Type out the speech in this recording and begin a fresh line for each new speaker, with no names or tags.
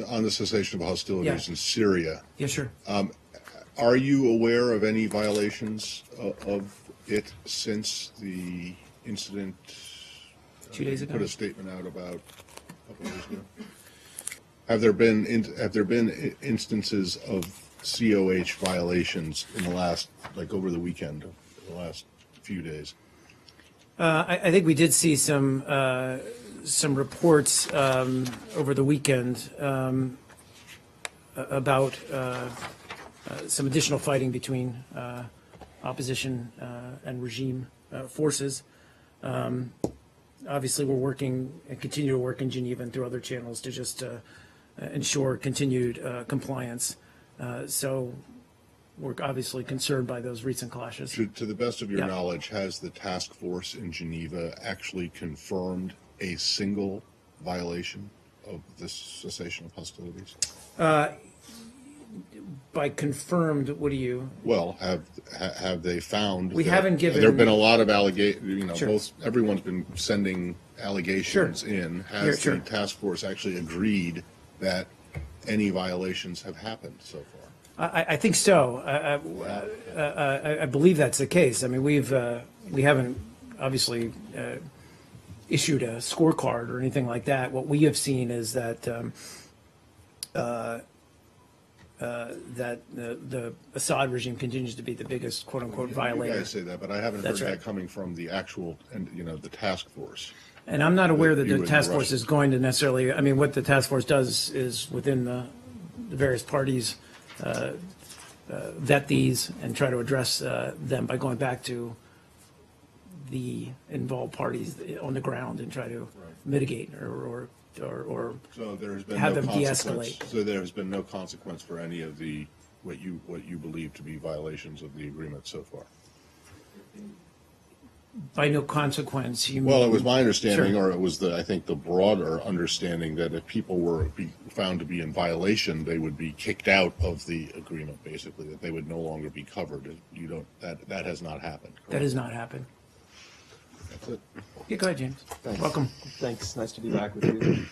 on the cessation of hostilities in Syria.
Yeah, sure.
Are you aware of any violations of it since the incident?
2 days ago.
Put a statement out about a couple of years ago. Have there been instances of COH violations in the last, like over the weekend, the last few days?
I think we did see some reports over the weekend about some additional fighting between opposition and regime forces. Obviously, we're working and continue to work in Geneva and through other channels to just ensure continued compliance. So we're obviously concerned by those recent clashes.
To the best of your knowledge, has the task force in Geneva actually confirmed a single violation of this cessation of hostilities?
By confirmed, what do you?
Well, have they found?
We haven't given.
There have been a lot of allegations. You know,
Sure.
Everyone's been sending allegations
Sure.
in. Has
Sure.
the task force actually agreed that any violations have happened so far?
I think so. I believe that's the case. I mean, we haven't obviously issued a scorecard or anything like that. What we have seen is that that the Assad regime continues to be the biggest "quote unquote" violator.
You guys say that, but I haven't
That's
heard
right.
that coming from the actual, the task force.
And I'm not aware that
You
the
and
task
Russia.
force is going to necessarily. I mean, what the task force does is within the various parties vet these and try to address them by going back to the involved parties on the ground and try to mitigate or
So there has been
have
no
them
consequence.
de-escalate.
So there has been no consequence for any of the what you believe to be violations of the agreement so far.
By no consequence, you mean?
Well, it was my understanding,
Sure.
or it was I think the broader understanding that if people were found to be in violation, they would be kicked out of the agreement. Basically, that they would no longer be covered. You don't. That has not happened. Correct?
That has not happened.
That's it.
Yeah, go ahead, James.
Thanks.
Welcome.
Thanks. Nice to be back with you.